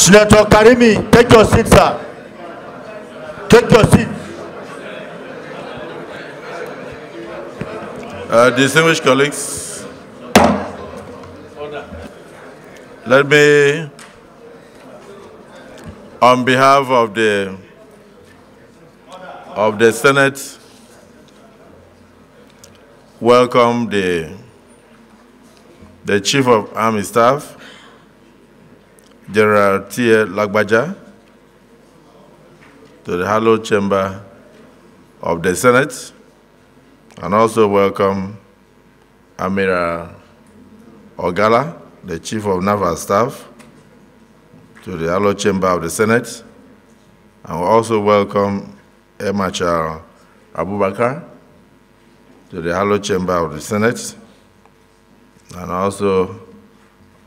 Senator Karimi, take your seat, sir. Take your seat. Distinguished colleagues, let me, on behalf of the Senate, welcome the Chief of Army Staff, General T.A. Lagbaja, to the Hallowed Chamber of the Senate, and also welcome Admiral Ogala, the Chief of Naval Staff, to the Hallowed Chamber of the Senate, and we also welcome Air Marshal Abubakar to the Hallowed Chamber of the Senate, and also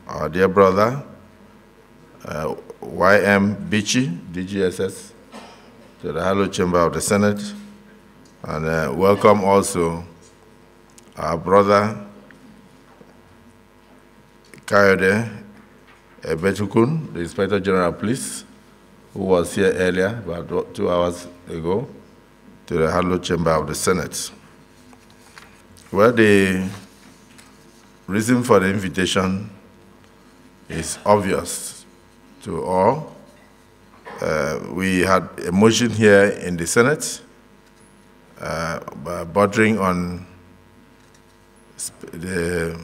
our dear brother, Y.M. Bichi, DGSS, to the Hallowed Chamber of the Senate, and welcome also our brother, Kayode Ebetukun, the Inspector General of Police, who was here earlier, about 2 hours ago, to the Hallowed Chamber of the Senate. Well, the reason for the invitation is obvious to all. We had a motion here in the Senate bordering on the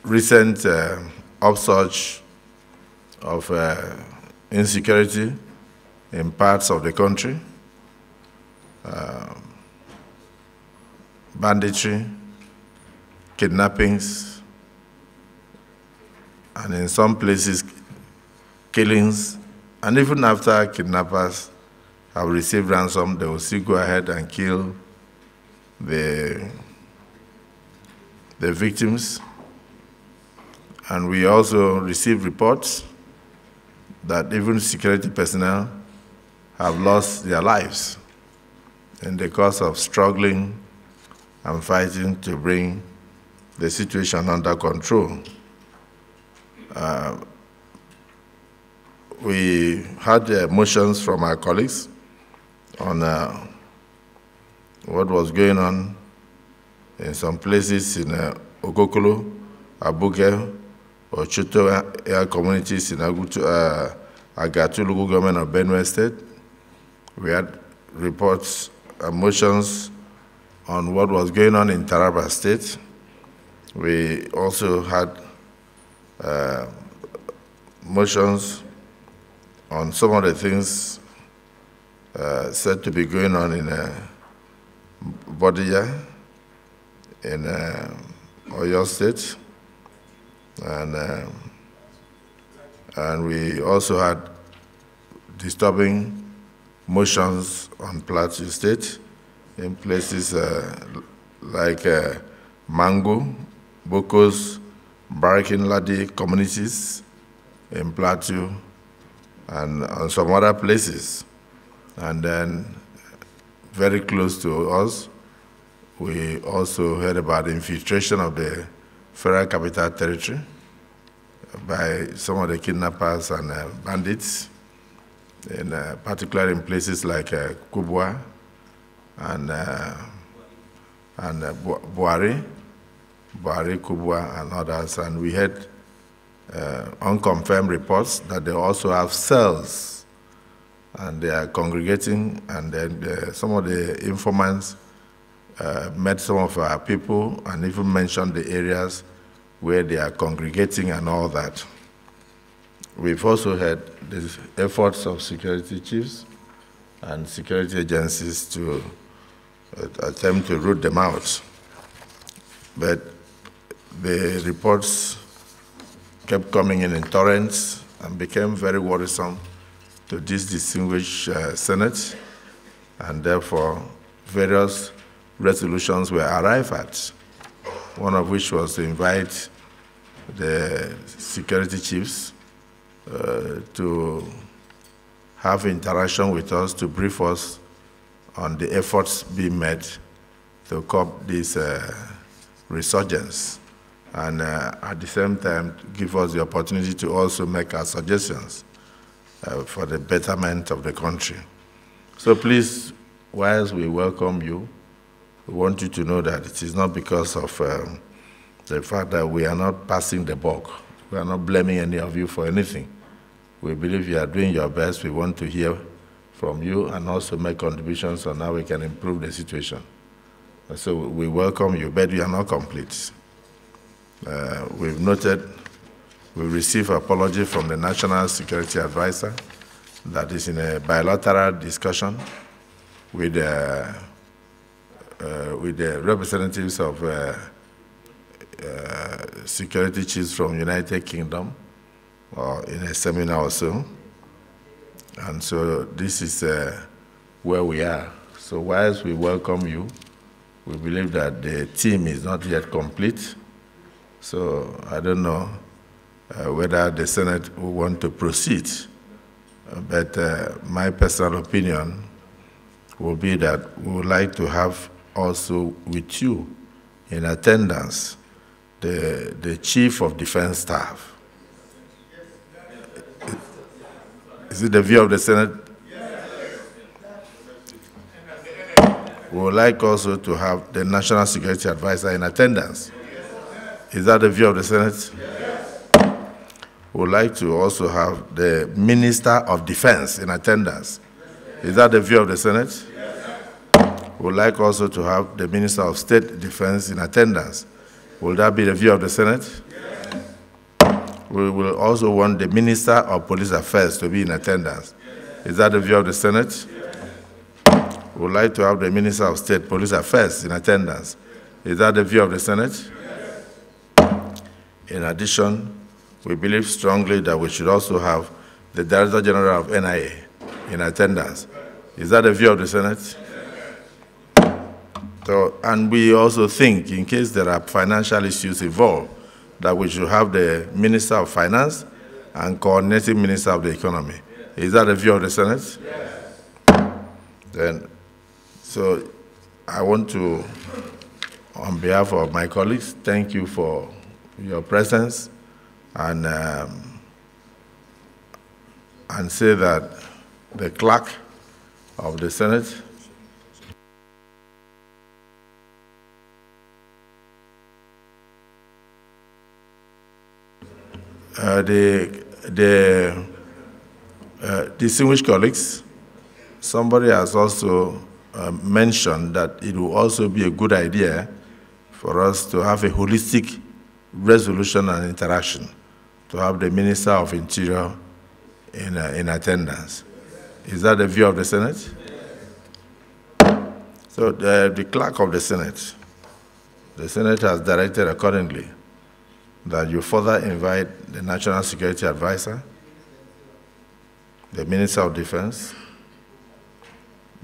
recent upsurge of insecurity in parts of the country, banditry, kidnappings, and in some places, killings, and even after kidnappers have received ransom, they will still go ahead and kill the victims. And we also receive reports that even security personnel have lost their lives in the course of struggling and fighting to bring the situation under control. We had motions from our colleagues on what was going on in some places in Okokolo, Abuja, or Chuto air communities in Agatu local government of Benue State. We had reports and motions on what was going on in Taraba State. We also had motions on some of the things said to be going on in Bodiya, in Oyo State, and we also had disturbing motions on Plateau State in places like Mango, Bokos, Barakin Ladi communities in Plateau, and some other places. And then very close to us, we also heard about the infiltration of the Federal Capital Territory by some of the kidnappers and bandits, particularly in places like Kubwa and Buari, Kubwa, and others. And we had unconfirmed reports that they also have cells and they are congregating, and then some of the informants met some of our people and even mentioned the areas where they are congregating and all that. We've also had the efforts of security chiefs and security agencies to attempt to root them out. But the reports kept coming in torrents and became very worrisome to this distinguished Senate, and therefore various resolutions were arrived at, one of which was to invite the security chiefs to have interaction with us to brief us on the efforts being made to curb this resurgence, and at the same time give us the opportunity to also make our suggestions for the betterment of the country. So please, whilst we welcome you, we want you to know that it is not because of the fact that we are not passing the buck. We are not blaming any of you for anything. We believe you are doing your best. We want to hear from you and also make contributions on how we can improve the situation. So we welcome you, but we are not complete. We've noted, we received apology from the National Security Advisor that is in a bilateral discussion with the representatives of security chiefs from United Kingdom, or in a seminar or so. And so this is where we are. So whilst we welcome you, we believe that the team is not yet complete. So I don't know whether the Senate will want to proceed. But my personal opinion will be that we would like to have also with you in attendance the Chief of Defense Staff. Is it the view of the Senate? We would like also to have the National Security Advisor in attendance. Is that the view of the Senate? We would like to also have the Minister of Defense in attendance. Is that the view of the Senate? We would like also to have the Minister of State Defense in attendance. Will that be the view of the Senate? We will also want the Minister of Police Affairs to be in attendance. Is that the view of the Senate? We would like to have the Minister of State Police Affairs in attendance. Is that the view of the Senate? In addition, we believe strongly that we should also have the Director General of NIA in attendance. Is that the view of the Senate? So, and we also think, in case there are financial issues involved, that we should have the Minister of Finance and Coordinating Minister of the Economy. Is that the view of the Senate? Then, so I want to, on behalf of my colleagues, thank you for your presence and say that the clerk of the Senate the distinguished colleagues, somebody has also mentioned that it will also be a good idea for us to have a holistic resolution and interaction, to have the Minister of Interior in attendance. Is that the view of the Senate? So the clerk of the Senate has directed accordingly that you further invite the National Security Advisor, the Minister of Defense,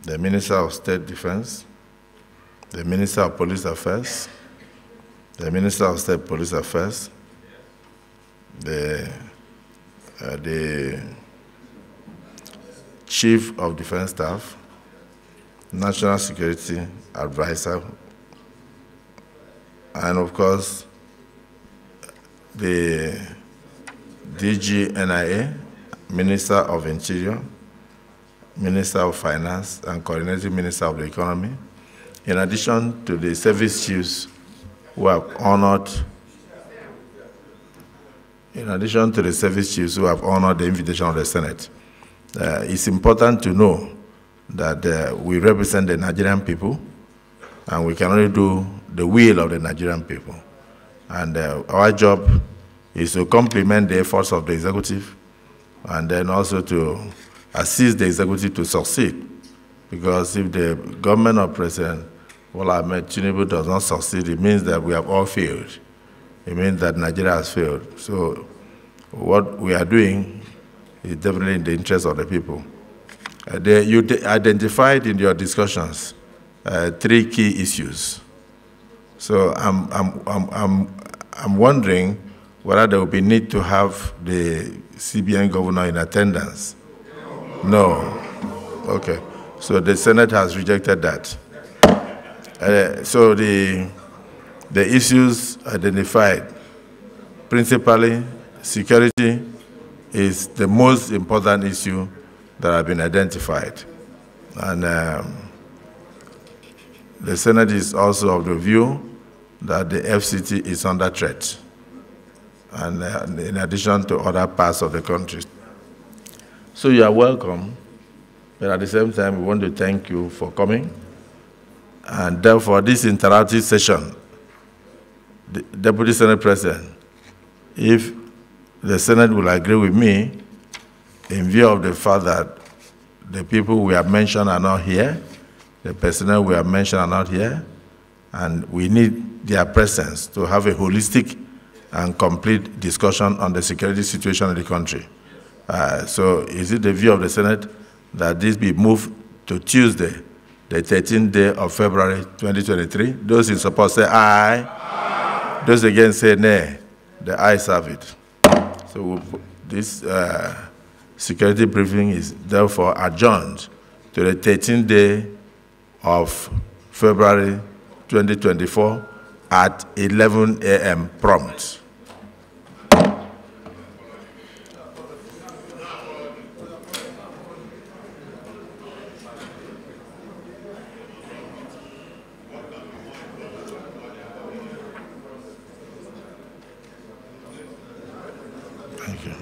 the Minister of State Defense, the Minister of Police Affairs, the Minister of State Police Affairs, the Chief of Defense Staff, National Security Advisor, and of course, the DG NIA, Minister of Interior, Minister of Finance, and Coordinating Minister of the Economy, in addition to the service chiefs who have honored the invitation of the Senate. It's important to know that we represent the Nigerian people, and we can only do the will of the Nigerian people. And our job is to complement the efforts of the executive, and then also to assist the executive to succeed. Because if the government of President Bola Ahmed Tinubu does not succeed, it means that we have all failed. It means that Nigeria has failed. So what we are doing is definitely in the interest of the people. You identified in your discussions 3 key issues. So I'm wondering whether there will be need to have the CBN governor in attendance. No. Okay. So the Senate has rejected that. So the issues identified, principally security, is the most important issue that have been identified. And the Senate is also of the view that the FCT is under threat, and in addition to other parts of the country. So you are welcome, but at the same time, we want to thank you for coming. And therefore, this interactive session, the Deputy Senate President, if the Senate will agree with me, in view of the fact that the people we have mentioned are not here, the personnel we have mentioned are not here, and we need their presence to have a holistic and complete discussion on the security situation in the country. So is it the view of the Senate that this be moved to Tuesday, the 13th day of February 2023? Those in support say aye. Aye. Those against say nay. The ayes have it. So this security briefing is therefore adjourned to the 13th day of February 2024 at 11 a.m. prompt. Thank you.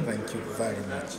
Thank you very much.